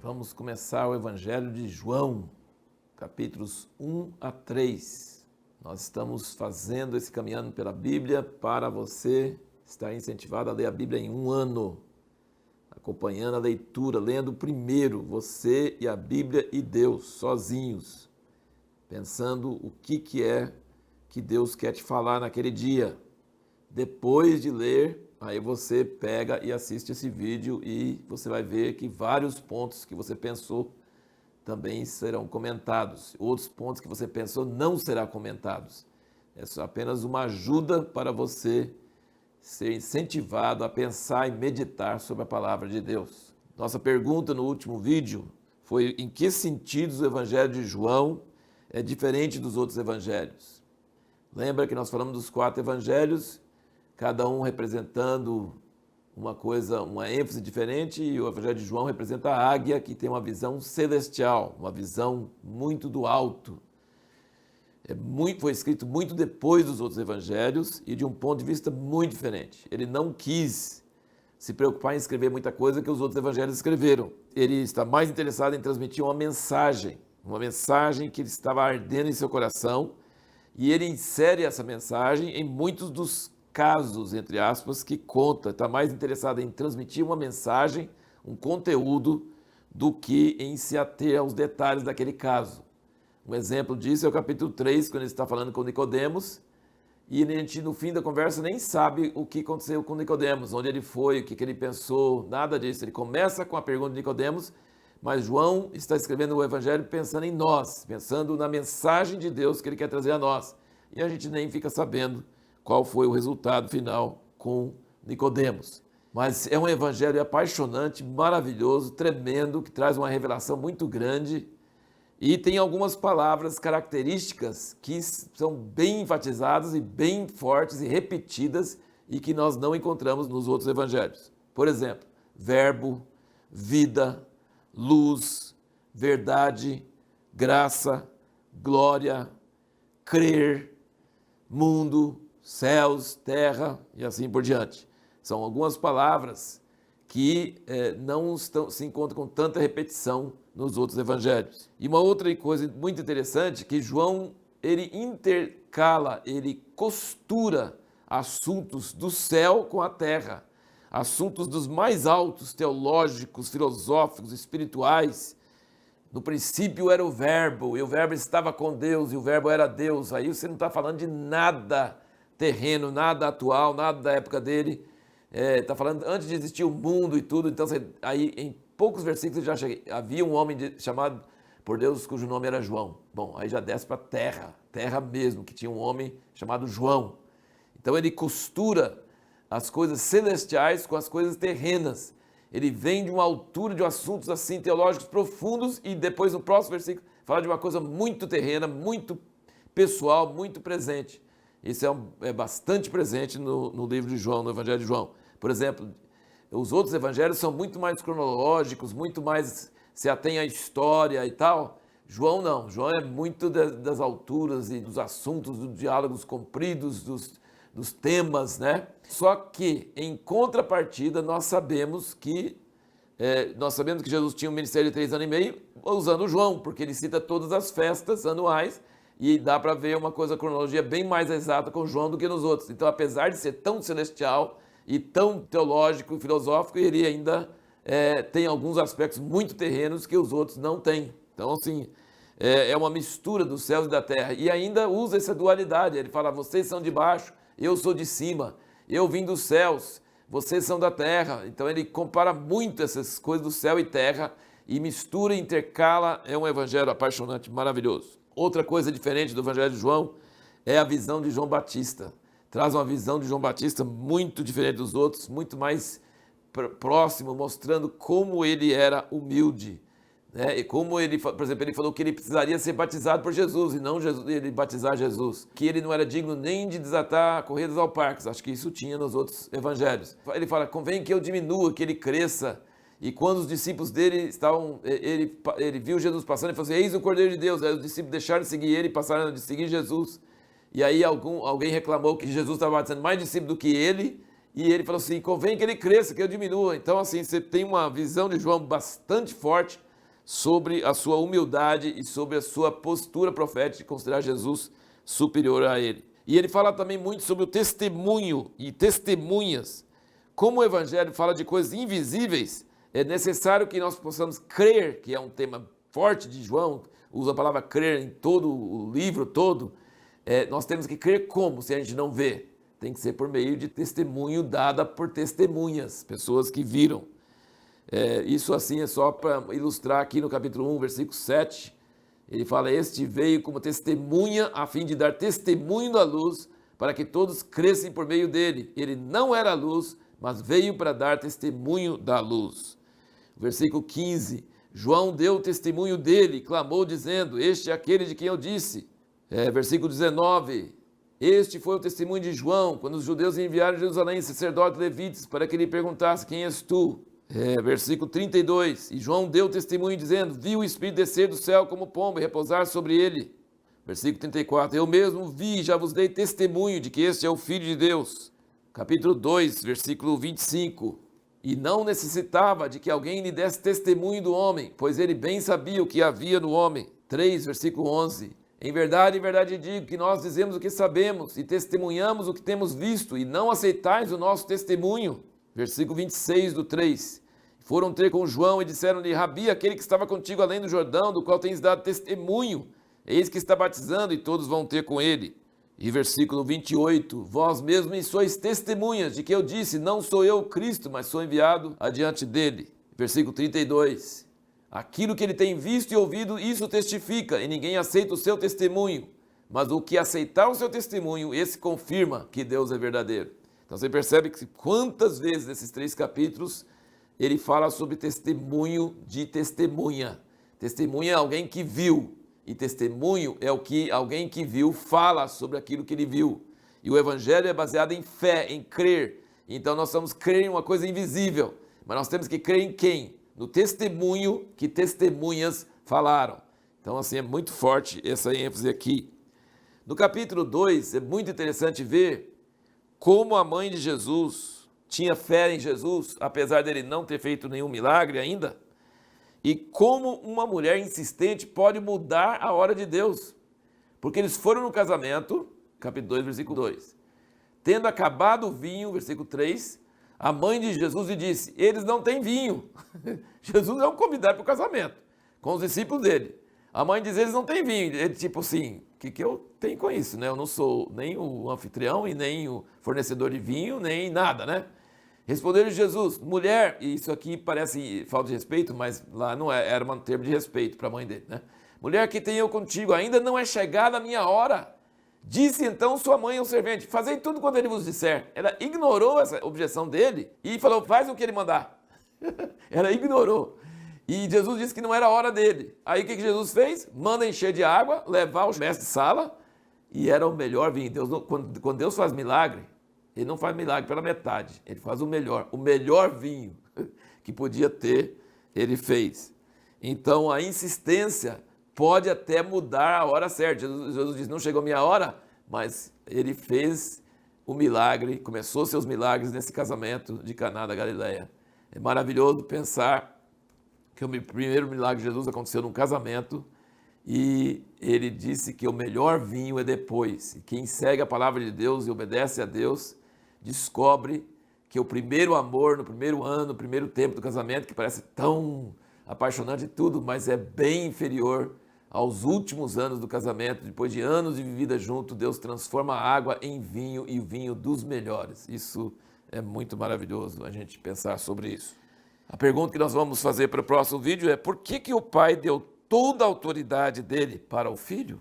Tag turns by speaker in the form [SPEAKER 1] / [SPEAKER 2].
[SPEAKER 1] Vamos começar o Evangelho de João, capítulos 1 a 3. Nós estamos fazendo esse caminhando pela Bíblia para você estar incentivado a ler a Bíblia em um ano, acompanhando a leitura, lendo primeiro você e a Bíblia e Deus, sozinhos, pensando o que é que Deus quer te falar naquele dia. Depois de ler, aí você pega e assiste esse vídeo e você vai ver que vários pontos que você pensou também serão comentados. Outros pontos que você pensou não serão comentados. É só apenas uma ajuda para você ser incentivado a pensar e meditar sobre a palavra de Deus. Nossa pergunta no último vídeo foi: em que sentidos o Evangelho de João é diferente dos outros evangelhos? Lembra que nós falamos dos 4 evangelhos, cada um representando uma coisa, uma ênfase diferente, e o Evangelho de João representa a águia, que tem uma visão celestial, uma visão muito do alto. Foi escrito muito depois dos outros evangelhos e de um ponto de vista muito diferente. Ele não quis se preocupar em escrever muita coisa que os outros evangelhos escreveram. Ele está mais interessado em transmitir uma mensagem que ele estava ardendo em seu coração, e ele insere essa mensagem em muitos dos casos, entre aspas, que conta. Está mais interessado em transmitir uma mensagem, um conteúdo, do que em se ater aos detalhes daquele caso. Um exemplo disso é o capítulo 3, quando ele está falando com Nicodemos, e a gente, no fim da conversa, nem sabe o que aconteceu com Nicodemos, onde ele foi, o que ele pensou, nada disso. Ele começa com a pergunta de Nicodemos, mas João está escrevendo o Evangelho pensando em nós, pensando na mensagem de Deus que ele quer trazer a nós. E a gente nem fica sabendo qual foi o resultado final com Nicodemos. Mas é um evangelho apaixonante, maravilhoso, tremendo, que traz uma revelação muito grande e tem algumas palavras características que são bem enfatizadas e bem fortes e repetidas e que nós não encontramos nos outros evangelhos. Por exemplo, verbo, vida, luz, verdade, graça, glória, crer, mundo, céus, terra e assim por diante. São algumas palavras que não se encontram com tanta repetição nos outros evangelhos. E uma outra coisa muito interessante, que João, ele intercala, ele costura assuntos do céu com a terra, assuntos dos mais altos, teológicos, filosóficos, espirituais. No princípio era o verbo, e o verbo estava com Deus, e o verbo era Deus. Aí você não está falando de nada terreno, nada atual, nada da época dele. Está falando antes de existir o mundo e tudo. Então, aí em poucos versículos já cheguei. Havia um homem chamado por Deus, cujo nome era João. Bom, aí já desce para a terra mesmo, que tinha um homem chamado João. Então ele costura as coisas celestiais com as coisas terrenas. Ele vem de uma altura de assuntos assim teológicos profundos e depois no próximo versículo fala de uma coisa muito terrena, muito pessoal, muito presente. Isso é bastante presente no livro de João, no Evangelho de João. Por exemplo, os outros evangelhos são muito mais cronológicos, muito mais se atém à história e tal. João não. João é muito das alturas e dos assuntos, dos diálogos compridos, dos temas, né? Só que, em contrapartida, nós sabemos que Jesus tinha um ministério de 3 anos e meio usando João, porque ele cita todas as festas anuais e dá para ver uma coisa, a cronologia bem mais exata com João do que nos outros. Então, apesar de ser tão celestial e tão teológico e filosófico, ele ainda tem alguns aspectos muito terrenos que os outros não têm. Então, assim, é uma mistura dos céus e da terra. E ainda usa essa dualidade. Ele fala: vocês são de baixo, eu sou de cima, eu vim dos céus, vocês são da terra. Então ele compara muito essas coisas do céu e terra e mistura e intercala. É um evangelho apaixonante, maravilhoso. Outra coisa diferente do Evangelho de João é a visão de João Batista. Traz uma visão de João Batista muito diferente dos outros, muito mais próximo, mostrando como ele era humilde. E como ele, por exemplo, ele falou que ele precisaria ser batizado por Jesus e não ele batizar Jesus. Que ele não era digno nem de desatar corridas ao parque. Acho que isso tinha nos outros evangelhos. Ele fala: convém que eu diminua, que ele cresça. E quando os discípulos dele estavam, ele viu Jesus passando e falou assim: eis o Cordeiro de Deus. Aí os discípulos deixaram de seguir ele e passaram a seguir Jesus. E aí alguém reclamou que Jesus estava batizando mais discípulos do que ele. E ele falou assim: convém que ele cresça, que eu diminua. Então, assim, você tem uma visão de João bastante forte sobre a sua humildade e sobre a sua postura profética de considerar Jesus superior a ele. E ele fala também muito sobre o testemunho e testemunhas. Como o Evangelho fala de coisas invisíveis, é necessário que nós possamos crer, que é um tema forte de João, usa a palavra crer em todo o livro todo. Nós temos que crer como, se a gente não vê? Tem que ser por meio de testemunho dada por testemunhas, pessoas que viram. Isso assim é só para ilustrar aqui no capítulo 1, versículo 7. Ele fala, este veio como testemunha a fim de dar testemunho da luz, para que todos crescem por meio dele. Ele não era a luz, mas veio para dar testemunho da luz. Versículo 15, João deu testemunho dele, clamou dizendo, este é aquele de quem eu disse. Versículo 19, este foi o testemunho de João, quando os judeus enviaram a Jerusalém sacerdotes levitas para que lhe perguntasse, quem és tu? Versículo 32, e João deu testemunho dizendo, viu o Espírito descer do céu como pomba e repousar sobre ele. Versículo 34, eu mesmo vi e já vos dei testemunho de que este é o Filho de Deus. Capítulo 2, versículo 25, e não necessitava de que alguém lhe desse testemunho do homem, pois ele bem sabia o que havia no homem. 3, versículo 11, em verdade digo que nós dizemos o que sabemos e testemunhamos o que temos visto e não aceitais o nosso testemunho. Versículo 26 do 3, foram ter com João e disseram-lhe, Rabi, aquele que estava contigo além do Jordão, do qual tens dado testemunho, eis que está batizando e todos vão ter com ele. E versículo 28, vós mesmos sois testemunhas de que eu disse, não sou eu o Cristo, mas sou enviado adiante dele. Versículo 32, aquilo que ele tem visto e ouvido, isso testifica, e ninguém aceita o seu testemunho, mas o que aceitar o seu testemunho, esse confirma que Deus é verdadeiro. Então você percebe que quantas vezes nesses 3 capítulos ele fala sobre testemunho de testemunha. Testemunha é alguém que viu, e testemunho é o que alguém que viu fala sobre aquilo que ele viu. E o Evangelho é baseado em fé, em crer. Então nós vamos crer em uma coisa invisível, mas nós temos que crer em quem? No testemunho que testemunhas falaram. Então assim é muito forte essa ênfase aqui. No capítulo 2 é muito interessante ver como a mãe de Jesus tinha fé em Jesus, apesar dele não ter feito nenhum milagre ainda, e como uma mulher insistente pode mudar a hora de Deus. Porque eles foram no casamento, capítulo 2, versículo 2. Tendo acabado o vinho, versículo 3, a mãe de Jesus lhe disse, eles não têm vinho. Jesus é um convidado para o casamento, com os discípulos dele. A mãe diz, eles não têm vinho. Ele tipo assim, o que eu tenho com isso, né? Eu não sou nem o anfitrião e nem o fornecedor de vinho, nem nada, né? Respondeu-lhe Jesus, mulher, e isso aqui parece falta de respeito, mas lá não era um termo de respeito para a mãe dele, né? Mulher, que tenho eu contigo, ainda não é chegada a minha hora. Disse então sua mãe ao servente, fazei tudo quanto ele vos disser. Ela ignorou essa objeção dele e falou, faz o que ele mandar. Ela ignorou. E Jesus disse que não era a hora dele. Aí o que Jesus fez? Manda encher de água, levar o mestre de sala, e era o melhor vinho. Quando Deus faz milagre, ele não faz milagre pela metade, ele faz o melhor vinho que podia ter, ele fez. Então a insistência pode até mudar a hora certa. Jesus disse, não chegou a minha hora, mas ele fez o milagre, começou seus milagres nesse casamento de Caná da Galileia. É maravilhoso pensar que o primeiro milagre de Jesus aconteceu num casamento e ele disse que o melhor vinho é depois. E quem segue a palavra de Deus e obedece a Deus, descobre que o primeiro amor, no primeiro ano, no primeiro tempo do casamento, que parece tão apaixonante e tudo, mas é bem inferior aos últimos anos do casamento. Depois de anos de vida junto, Deus transforma a água em vinho e o vinho dos melhores. Isso é muito maravilhoso a gente pensar sobre isso. A pergunta que nós vamos fazer para o próximo vídeo é: por que o Pai deu toda a autoridade dele para o Filho?